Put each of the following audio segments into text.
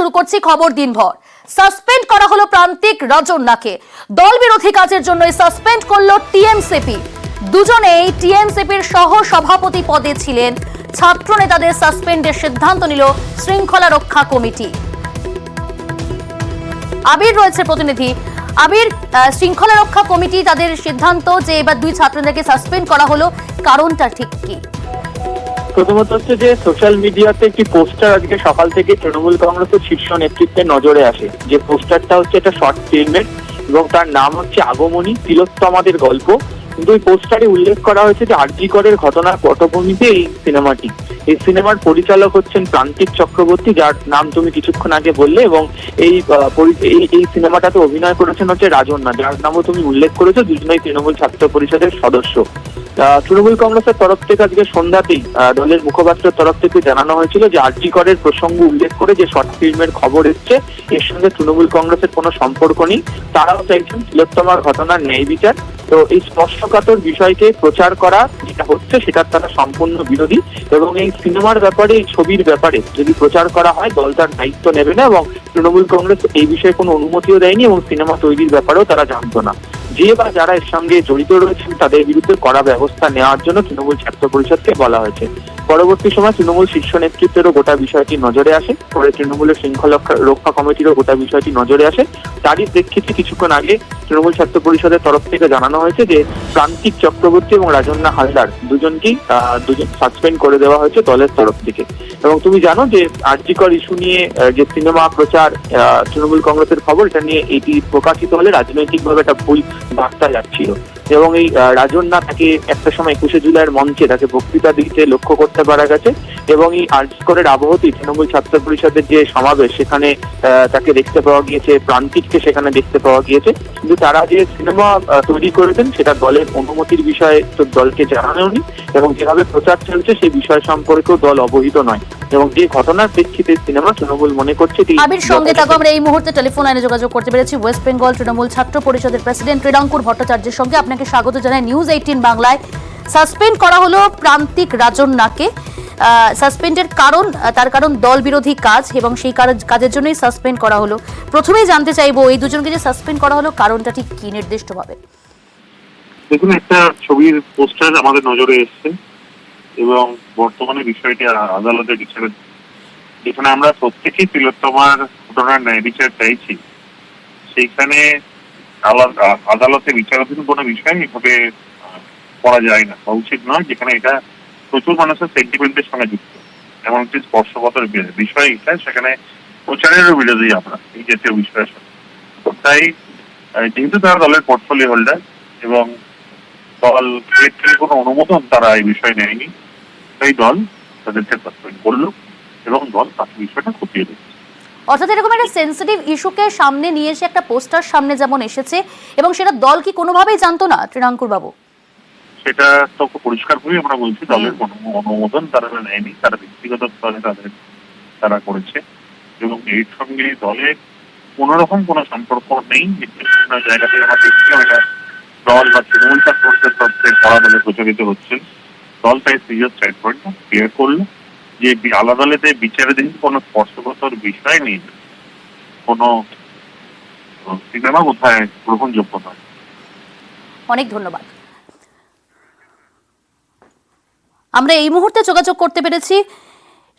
শুরু করছি খবর দিনভর। সাসপেন্ড করা হলো প্রান্তিক রাজন্যাকে। দল বিরোধী কাজের জন্য সাসপেন্ড করলো টিএমসিপি। দুজনেই টিএমসিপির সহ সভাপতি পদে ছিলেন। ছাত্র নেতাদের সাসপেন্ডের সিদ্ধান্ত নিল শৃঙ্খলা রক্ষা কমিটি। আবির রয়েছে প্রতিনিধি। আবির, শৃঙ্খলা রক্ষা কমিটি তাদের সিদ্ধান্ত যে এবার দুই ছাত্রদেরকে সাসপেন্ড করা হলো, কারণটা ঠিক কি? প্রথমত হচ্ছে যে সোশ্যাল মিডিয়াতে একটি পোস্টার আজকে সকাল থেকে তৃণমূল কংগ্রেসের শীর্ষ নেতৃত্বের নজরে আসে। যে পোস্টারটা হচ্ছে একটা শর্ট ফিল্মের এবং তার নাম হচ্ছে আগমনী তিলোত্তমাদের গল্প। কিন্তু এই পোস্টারে উল্লেখ করা হয়েছে যে আরজি করের ঘটনার পটভূমিতে এই সিনেমাটি। এই সিনেমার পরিচালক হচ্ছেন প্রান্তিক চক্রবর্তী, যার নাম তুমি কিছুক্ষণ আগে বললে, এবং এই সিনেমাটাতে অভিনয় করেছেন হচ্ছে রাজন্যা, যার নামও তুমি উল্লেখ করেছো। দুজনেই তৃণমূল ছাত্র পরিষদের সদস্য। তৃণমূল কংগ্রেসের তরফ থেকে আজকে সন্ধ্যাতেই দলের মুখপাত্রের তরফ থেকে জানানো হয়েছিল যে আরজি করের প্রসঙ্গ উল্লেখ করে যে শর্ট ফিল্মের খবর এসছে, এর সঙ্গে তৃণমূল কংগ্রেসের কোনো সম্পর্ক নেই। তারাও চাইছেন তিলোত্তমার ঘটনার ন্যায় বিচার। তো এই স্পর্শকাতর বিষয়কে প্রচার করা যেটা হচ্ছে সেটার তারা সম্পূর্ণ বিরোধী, এবং এই সিনেমার ব্যাপারে, এই ছবির ব্যাপারে যদি প্রচার করা হয় দল তার দায়িত্ব নেবে না, এবং তৃণমূল কংগ্রেস এই বিষয়ে কোনো অনুমতিও দেয়নি এবং সিনেমা তৈরির ব্যাপারেও তারা জানতো না। যে বা যারা এর সঙ্গে জড়িত রয়েছেন তাদের বিরুদ্ধে কড়া ব্যবস্থা নেওয়ার জন্য তৃণমূল ছাত্র পরিষদকে বলা হয়েছে। পরবর্তী সময় তৃণমূল শীর্ষ নেতৃত্বেরও গোটা বিষয়টি নজরে আসে, পরে তৃণমূলের শৃঙ্খলা রক্ষা কমিটিরও গোটা বিষয়টি নজরে আসে। তারই প্রেক্ষিতে কিছুক্ষণ আগে তৃণমূল ছাত্র পরিষদের তরফ থেকে জানানো হয়েছে যে প্রান্তিক চক্রবর্তী এবং রাজন্যা হালদার দুজন সাসপেন্ড করে দেওয়া হয়েছে দলের তরফ থেকে। এবং তুমি জানো যে আরজি কর ইস্যু নিয়ে যে সিনেমা প্রচার তৃণমূল কংগ্রেসের খবর, এটা নিয়ে এটি প্রকাশিত হলে রাজনৈতিকভাবে একটা ভুল বার্তা যাচ্ছিল, এবং এই রাজন্যা তাকে একটা সময় 21শে জুলাইয়ের মঞ্চে তাকে বক্তৃতা দিতে লক্ষ্য করতে পারা গেছে। এবং এই আরজি করের আবহতি তৃণমূল ছাত্র পরিষদের যে সমাবেশ, সেখানে তাকে দেখতে পাওয়া গিয়েছে, প্রান্তিককে সেখানে দেখতে পাওয়া গিয়েছে। কিন্তু তারা যে সিনেমা তৈরি করেছেন সেটা দলের অনুমতির বিষয়ে তো দলকে জানানোনি, এবং যেভাবে প্রচার চলছে সেই বিষয় সম্পর্কেও দল অবহিত নয়। এবং যে ঘটনার প্রেক্ষিতে সিনেমা তৃণমূল মনে করছে। আবির, সঙ্গে থাকো। আমরা এই মুহূর্তে টেলিফোন লাইনে যোগাযোগ করতে পেরেছি ওয়েস্ট বেঙ্গল তৃণমূল ছাত্র পরিষদের প্রেসিডেন্ট ত্রিরাঙ্কুর ভট্টাচার্যের সঙ্গে। আপনাকে স্বাগত জানাই নিউজ 18 বাংলায়। সাসপেন্ড করা হলো প্রান্তিক রাজন্যাকে। সাসপেন্ডের কারণ, তার কারণ দল বিরোধী কাজ, এবং সেই কাজের জন্যই সাসপেন্ড করা হলো। প্রথমেই জানতে চাইবো এই দুজনকে যে সাসপেন্ড করা হলো কারণটা ঠিক কি নির্দিষ্টভাবে? দেখুন, একটা ছবির পোস্টার আমাদের নজরে এসছে এবং বর্তমানে বিষয়টি আদালতে বিচার, যেখানে আমরা প্রত্যেকেই তিলোত্তমার ঘটনার ন্যায় বিচার চাইছি, সেইখানে আদালতে বিচারাধীন কোনো বিষয় এভাবে করা যায় না বা উচিত নয়, যেখানে এটা প্রচুর মানুষের সেন্টিমেন্টের সঙ্গে যুক্ত। এমন একটি স্পর্শকাতর বিষয় এটা, সেখানে প্রচারেরও বিরোধী আমরা এই জাতীয় বিষয়ের সঙ্গে। তাই যেহেতু তারা দলের পোর্টফোলিও হোল্ডার এবং দল কোনো অনুমোদন তারা এই বিষয় নেয়নি, তাই দল তাদেরকে সাসপেন্ড করলো এবং দল তার বিষয়টা খতিয়ে দিচ্ছে। অর্থাৎ এরকম একটা সেন্সিটিভ ইস্যুকে সামনে নিয়ে এসে একটা পোস্টার সামনে যেমন এসেছে, এবং সেটা দল কি কোনোভাবেই জানতো না ত্রিরাঙ্কুর বাবু? সেটা তো পরিষ্কার ভাবে আমরা বলছি, দলের কোনো অনুমোদন তারা নেয়নি, তারা ব্যক্তিগত স্তরে তারা করেছে, এবং এর সঙ্গে দলের কোন রকম কোনো সম্পর্ক নেই। বিভিন্ন জায়গা থেকে আমরা দেখছিলাম এটা দল বা তৃণমূল ছাত্রদের তরফে কড়া দলে প্রচারিত হচ্ছে। দল তাই সিরিয়াস সাইড পয়েন্টটা ক্লিয়ার করলো যে আলাদাতে বিচারাধীন কোনো স্পর্শকাতর বিষয় নেই, কোনো সিনেমা কোথায় গ্রহণযোগ্য নয়। অনেক ধন্যবাদ। আমরা এই মুহূর্তে যোগাযোগ করতে পেরেছি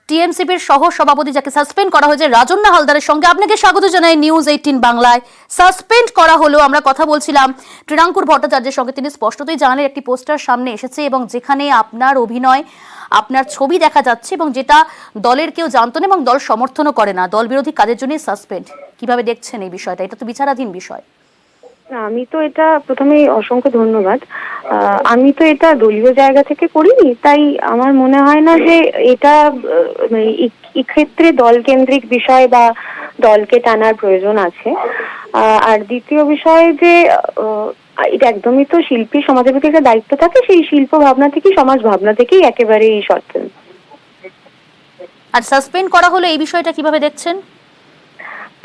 টিএমসিপির সহ সভাপতি, যাকে সাসপেন্ড করা হয়েছে, রাজন্যা হালদারের সঙ্গে। আপনাকে স্বাগত জানাই নিউজ 18 বাংলায়। সাসপেন্ড করা হলো, আমরা কথা বলছিলাম ত্রিরাঙ্কুর ভট্টাচার্যের সঙ্গে। তিনি স্পষ্টতই জানালেন একটি পোস্টার সামনে এসেছে এবং যেখানে আপনার অভিনয়, আপনার ছবি দেখা যাচ্ছে, এবং যেটা দলের কেউ জানতো না এবং দল সমর্থনও করে না, দল বিরোধী কাজের জন্যই সাসপেন্ড। কিভাবে দেখছেন এই বিষয়টা? এটা তো বিচারাধীন বিষয়। আমি তো এটা প্রথমেই অসংখ্য ধন্যবাদ। আমি তো এটা দলীয় জায়গা থেকে করিনি, তাই আমার মনে হয় না যে এটা এক্ষেত্রে দল কেন্দ্রিক বিষয় বা দলকে টানার প্রয়োজন আছে। আর দ্বিতীয় বিষয় যে এটা একদমই তো শিল্পী সমাজের প্রতি একটা দায়িত্ব থাকে, সেই শিল্প ভাবনা থেকেই, সমাজ ভাবনা থেকেই একেবারেই সচেতন। আর সাসপেন্ড করা হলো এই বিষয়টা কিভাবে দেখছেন?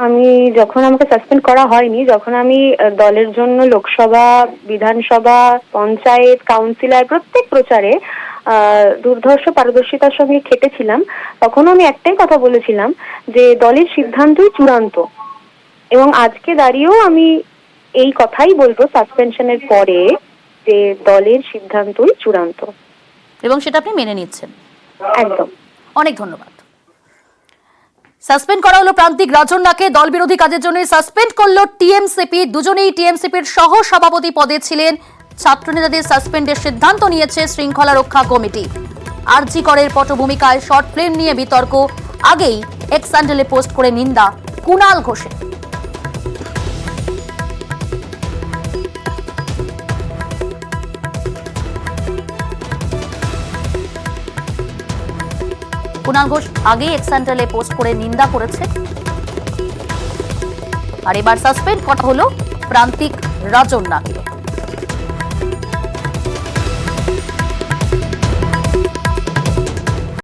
আমি যখন আমাকে সাসপেন্ড করা হয়নি, যখন আমি দলের জন্য লোকসভা, বিধানসভা, পঞ্চায়েত, কাউন্সিলর প্রত্যেক প্রচারে দুর্ধর্ষ পারদর্শিতার সঙ্গে খেটেছিলাম, তখনও আমি একটাই কথা বলেছিলাম যে দলের সিদ্ধান্তই চূড়ান্ত। এবং আজকে দাঁড়িয়েও আমি এই কথাই বলবো সাসপেনশনের পরে, যে দলের সিদ্ধান্তই চূড়ান্ত, এবং সেটা আপনি মেনে নিচ্ছেন। একদম। অনেক ধন্যবাদ। সাসপেন্ড করা হলো প্রান্তিক রাজন্যাকে, দল বিরোধী কাজের জন্য সাসপেন্ড করলো টিএমসিপি। দুজনেই টিএমসিপির সহ সভাপতি পদে ছিলেন। ছাত্রনেতাদের সাসপেন্ডের সিদ্ধান্ত নিয়েছে শৃঙ্খলা রক্ষা কমিটি। আরজি করের পটভূমিকায় শর্ট ফিল্ম নিয়ে বিতর্ক, আগেই এক্স হ্যান্ডেলে পোস্ট করে নিন্দা কুণাল ঘোষের। কুণাল ঘোষ আগেই এক্স হ্যান্ডেলে পোস্ট করে নিন্দা করেছে। আর এবার সাসপেন্ড করা হলো প্রান্তিক রাজন্যাকে।